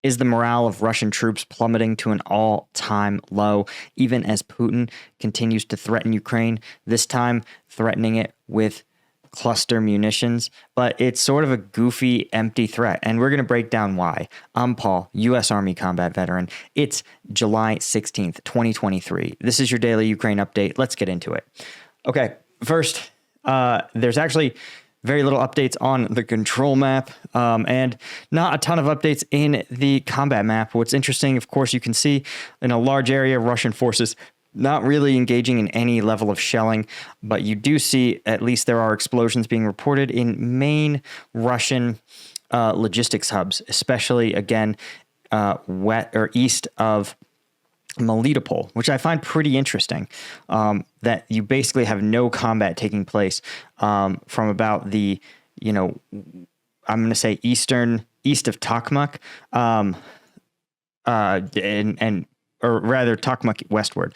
Is the morale of Russian troops plummeting to an all-time low, even as Putin continues to threaten Ukraine, this time threatening it with cluster munitions? But it's sort of a goofy, empty threat, and we're going to break down why. I'm Paul, U.S. Army combat veteran. It's July 16th, 2023. This is your daily Ukraine update. Let's get into it. Okay, first, there's actually very little updates on the control map, and not a ton of updates in the combat map. What's interesting, of course, you can see in a large area, Russian forces not really engaging in any level of shelling, but you do see at least there are explosions being reported in main Russian logistics hubs, especially, again, east of Melitopol, which I find pretty interesting, that you basically have no combat taking place from about the, I'm going to say east of Tokmak, or rather Tokmak westward.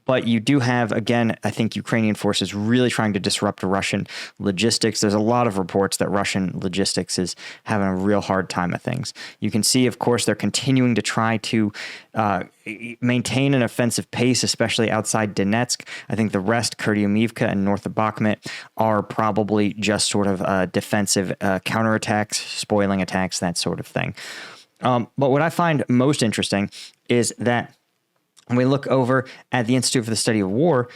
But you do have, again, I think Ukrainian forces really trying to disrupt Russian logistics. There's a lot of reports that Russian logistics is having a real hard time of things. You can see, of course, they're continuing to try to maintain an offensive pace, especially outside Donetsk. I think the rest, Kurdyumivka and north of Bakhmut, are probably just sort of defensive counterattacks, spoiling attacks, that sort of thing. But what I find most interesting is that when we look over at the Institute for the Study of War,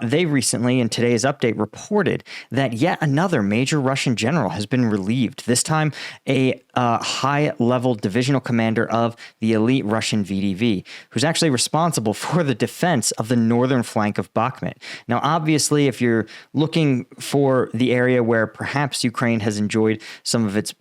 they recently, in today's update, reported that yet another major Russian general has been relieved, this time a high-level divisional commander of the elite Russian VDV, who's actually responsible for the defense of the northern flank of Bakhmut. Now, obviously, if you're looking for the area where perhaps Ukraine has enjoyed some of its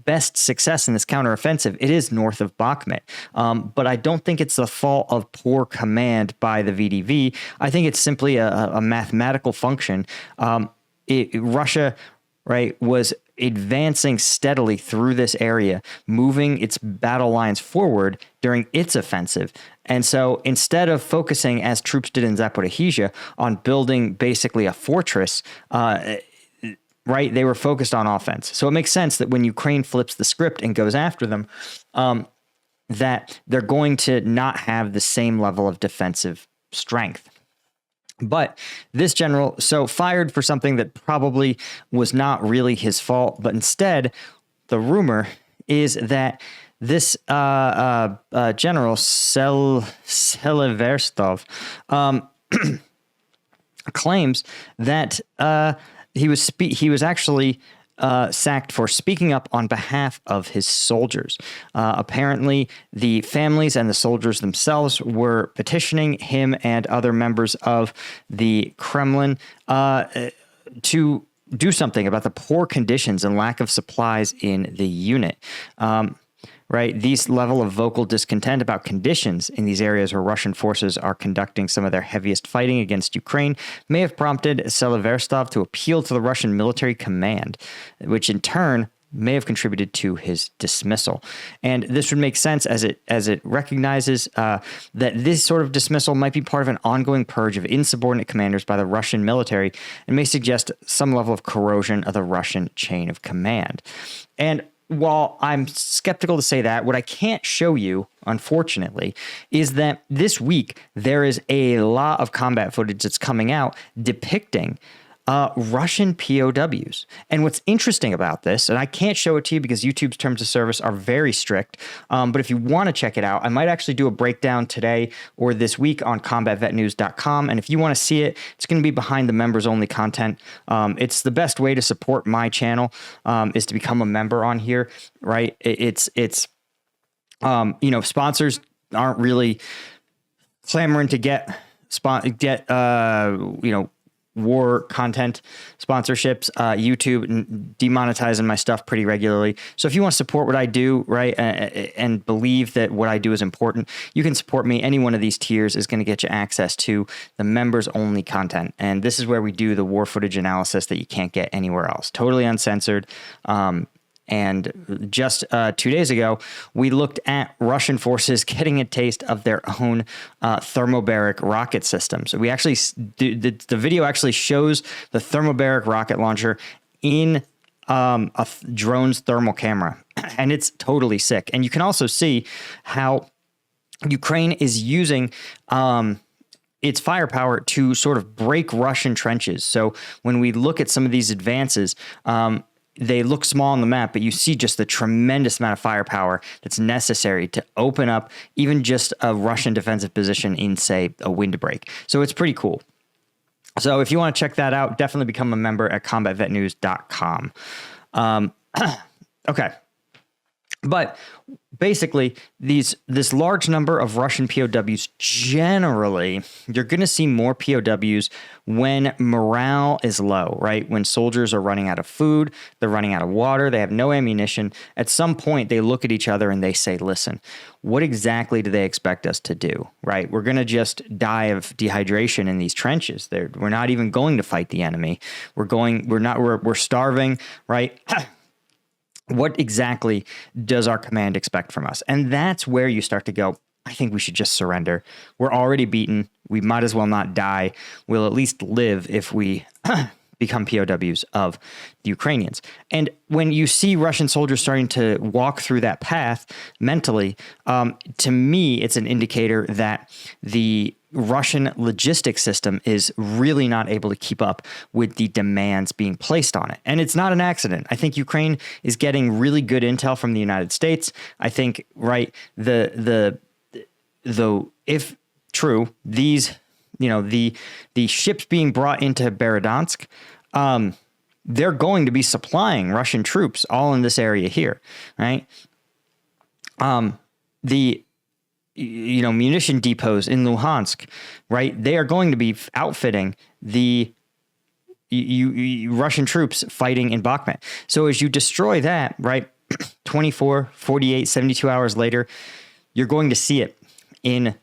best success in this counteroffensive, it is north of Bakhmut. But I don't think it's the fault of poor command by the VDV. I think it's simply a mathematical function. Russia, right, was advancing steadily through this area, moving its battle lines forward during its offensive. And so instead of focusing, as troops did in Zaporizhzhia, on building basically a fortress, right, they were focused on offense. So it makes sense that when Ukraine flips the script and goes after them, that they're going to not have the same level of defensive strength. But this general, so fired for something that probably was not really his fault, but instead, the rumor is that this General Seliverstov claims that he was actually sacked for speaking up on behalf of his soldiers. Apparently, the families and the soldiers themselves were petitioning him and other members of the Kremlin to do something about the poor conditions and lack of supplies in the unit. Right, these level of vocal discontent about conditions in these areas where Russian forces are conducting some of their heaviest fighting against Ukraine may have prompted Seliverstov to appeal to the Russian military command, which in turn may have contributed to his dismissal. And this would make sense as it recognizes that this sort of dismissal might be part of an ongoing purge of insubordinate commanders by the Russian military and may suggest some level of corrosion of the Russian chain of command. And while I'm skeptical to say that, what I can't show you, unfortunately, is that this week there is a lot of combat footage that's coming out depicting Russian POWs. And what's interesting about this, and I can't show it to you because YouTube's terms of service are very strict, but if you want to check it out, I might actually do a breakdown today or this week on combatvetnews.com. And if you want to see it, it's going to be behind the members only content. It's the best way to support my channel is to become a member on here, right? It's sponsors aren't really clamoring to get war content sponsorships. YouTube demonetizing my stuff pretty regularly. So if you want to support what I do, right, and believe that what I do is important, you can support me. Any one of these tiers is going to get you access to the members only content. And this is where we do the war footage analysis that you can't get anywhere else. Totally uncensored. And just 2 days ago, we looked at Russian forces getting a taste of their own thermobaric rocket systems. We actually, the video actually shows the thermobaric rocket launcher in drone's thermal camera, and it's totally sick. And you can also see how Ukraine is using its firepower to sort of break Russian trenches. So when we look at some of these advances, they look small on the map, but you see just the tremendous amount of firepower that's necessary to open up even just a Russian defensive position in, say, a windbreak. So it's pretty cool. So if you want to check that out, definitely become a member at combatvetnews.com. Okay. But basically, this large number of Russian POWs, generally, you're going to see more POWs when morale is low, right? When soldiers are running out of food, they're running out of water, they have no ammunition. At some point, they look at each other and they say, listen, what exactly do they expect us to do, right? We're going to just die of dehydration in these trenches. We're not even going to fight the enemy. We're starving, right? What exactly does our command expect from us? And that's where you start to go, I think we should just surrender. We're already beaten. We might as well not die. We'll at least live if we become POWs of the Ukrainians. And when you see Russian soldiers starting to walk through that path mentally, to me, it's an indicator that the Russian logistics system is really not able to keep up with the demands being placed on it. And it's not an accident. I think Ukraine is getting really good intel from the United States. I think, right, if true, these, the ships being brought into Berdyansk, they're going to be supplying Russian troops all in this area here, right? Munition depots in Luhansk, right? They are going to be outfitting the Russian troops fighting in Bakhmut. So as you destroy that, right, 24, 48, 72 hours later, you're going to see it in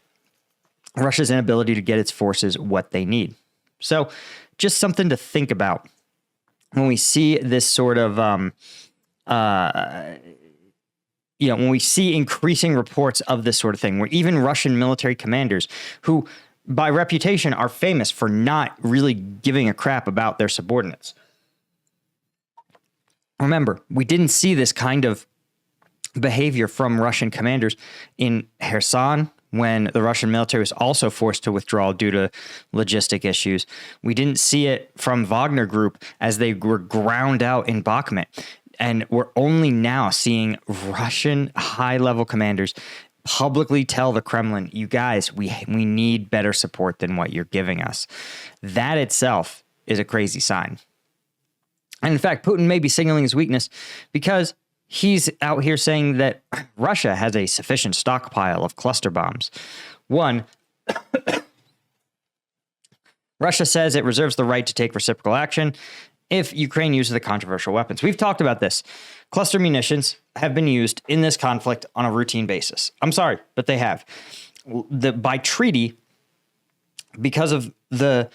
Russia's inability to get its forces what they need. So just something to think about when we see this sort of, when we see increasing reports of this sort of thing, where even Russian military commanders who by reputation are famous for not really giving a crap about their subordinates. Remember, we didn't see this kind of behavior from Russian commanders in Kherson, when the Russian military was also forced to withdraw due to logistic issues. We didn't see it from Wagner Group as they were ground out in Bakhmut. And we're only now seeing Russian high-level commanders publicly tell the Kremlin, you guys, we need better support than what you're giving us. That itself is a crazy sign. And in fact, Putin may be signaling his weakness because he's out here saying that Russia has a sufficient stockpile of cluster bombs. One, Russia says it reserves the right to take reciprocal action if Ukraine uses the controversial weapons. We've talked about this. Cluster munitions have been used in this conflict on a routine basis. I'm sorry, but they have. By treaty, because of the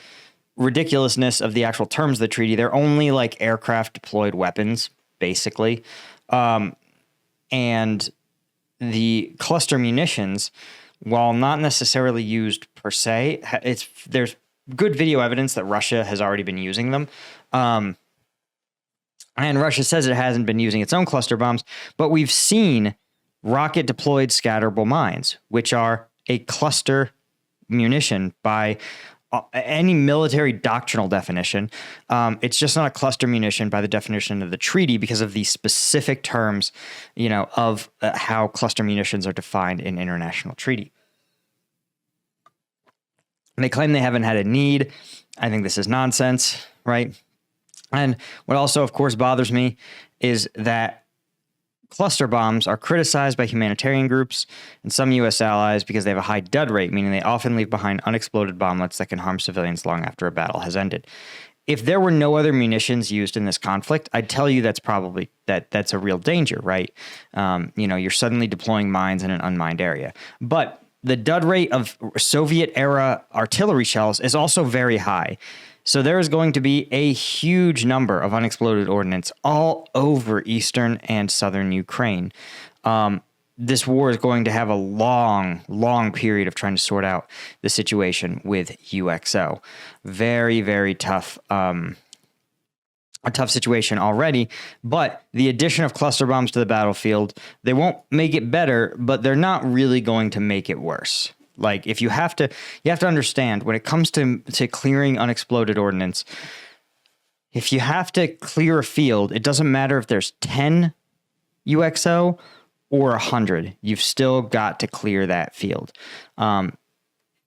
ridiculousness of the actual terms of the treaty, they're only like aircraft deployed weapons, basically. And the cluster munitions, while not necessarily used per se, there's good video evidence that Russia has already been using them. And Russia says it hasn't been using its own cluster bombs, but we've seen rocket deployed scatterable mines, which are a cluster munition by any military doctrinal definition. It's just not a cluster munition by the definition of the treaty because of the specific terms, of how cluster munitions are defined in international treaty. And they claim they haven't had a need. I think this is nonsense, right? And what also, of course, bothers me is that cluster bombs are criticized by humanitarian groups and some U.S. allies because they have a high dud rate, meaning they often leave behind unexploded bomblets that can harm civilians long after a battle has ended. If there were no other munitions used in this conflict, I'd tell you that's probably that's a real danger, right? You're suddenly deploying mines in an unmined area. But the dud rate of Soviet-era artillery shells is also very high. So there is going to be a huge number of unexploded ordnance all over eastern and southern Ukraine. This war is going to have a long, long period of trying to sort out the situation with UXO. Very, very tough a tough situation already, but the addition of cluster bombs to the battlefield, they won't make it better, but they're not really going to make it worse. Like if you have to understand when it comes to clearing unexploded ordnance, if you have to clear a field, it doesn't matter if there's 10 UXO or 100, you've still got to clear that field.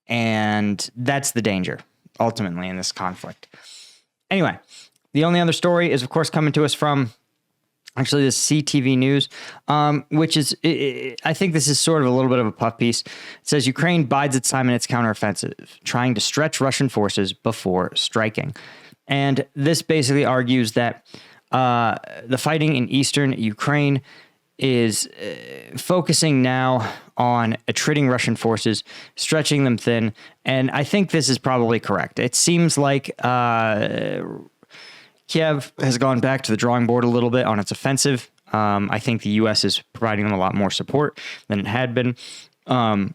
And that's the danger ultimately in this conflict. Anyway, the only other story is, of course, coming to us from actually the CTV News, which is, I think this is sort of a little bit of a puff piece. It says Ukraine bides its time in its counteroffensive, trying to stretch Russian forces before striking. And this basically argues that the fighting in eastern Ukraine is focusing now on attriting Russian forces, stretching them thin. And I think this is probably correct. It seems like Kiev has gone back to the drawing board a little bit on its offensive. I think the U.S. is providing them a lot more support than it had been. And,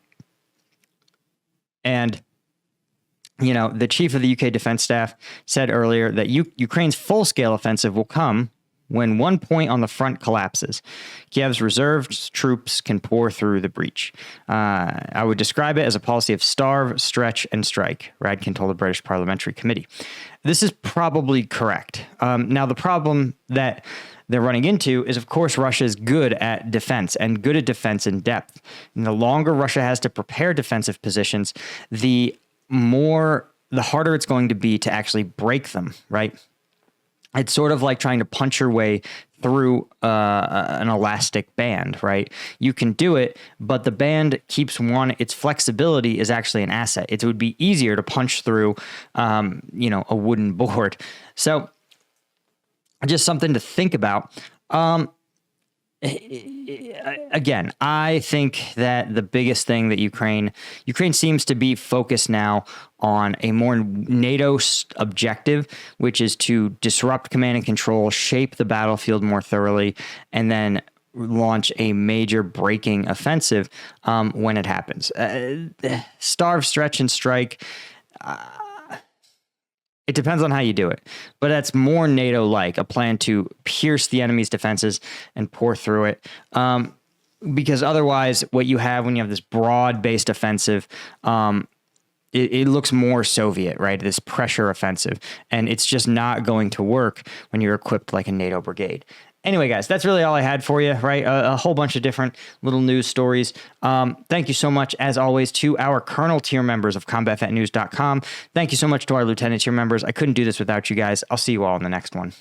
you know, the chief of the UK defense staff said earlier that Ukraine's full-scale offensive will come when one point on the front collapses. Kiev's reserved troops can pour through the breach. I would describe it as a policy of starve, stretch, and strike, Radkin told the British Parliamentary Committee. This is probably correct. Now, the problem that they're running into is, of course, Russia is good at defense and good at defense in depth. And the longer Russia has to prepare defensive positions, the harder it's going to be to actually break them, right? It's sort of like trying to punch your way through an elastic band, right? You can do it, but the band keeps its flexibility is actually an asset. It would be easier to punch through, a wooden board. So just something to think about. Again, I think that the biggest thing that Ukraine seems to be focused now on a more NATO objective, which is to disrupt command and control, shape the battlefield more thoroughly, and then launch a major breaking offensive when it happens. Starve, stretch, and strike. It depends on how you do it, but that's more NATO-like, a plan to pierce the enemy's defenses and pour through it. Because otherwise, what you have when you have this broad-based offensive, it looks more Soviet, right? This pressure offensive, and it's just not going to work when you're equipped like a NATO brigade. Anyway, guys, that's really all I had for you, right? A whole bunch of different little news stories. Thank you so much, as always, to our Colonel tier members of combatvetnews.com. Thank you so much to our Lieutenant tier members. I couldn't do this without you guys. I'll see you all in the next one.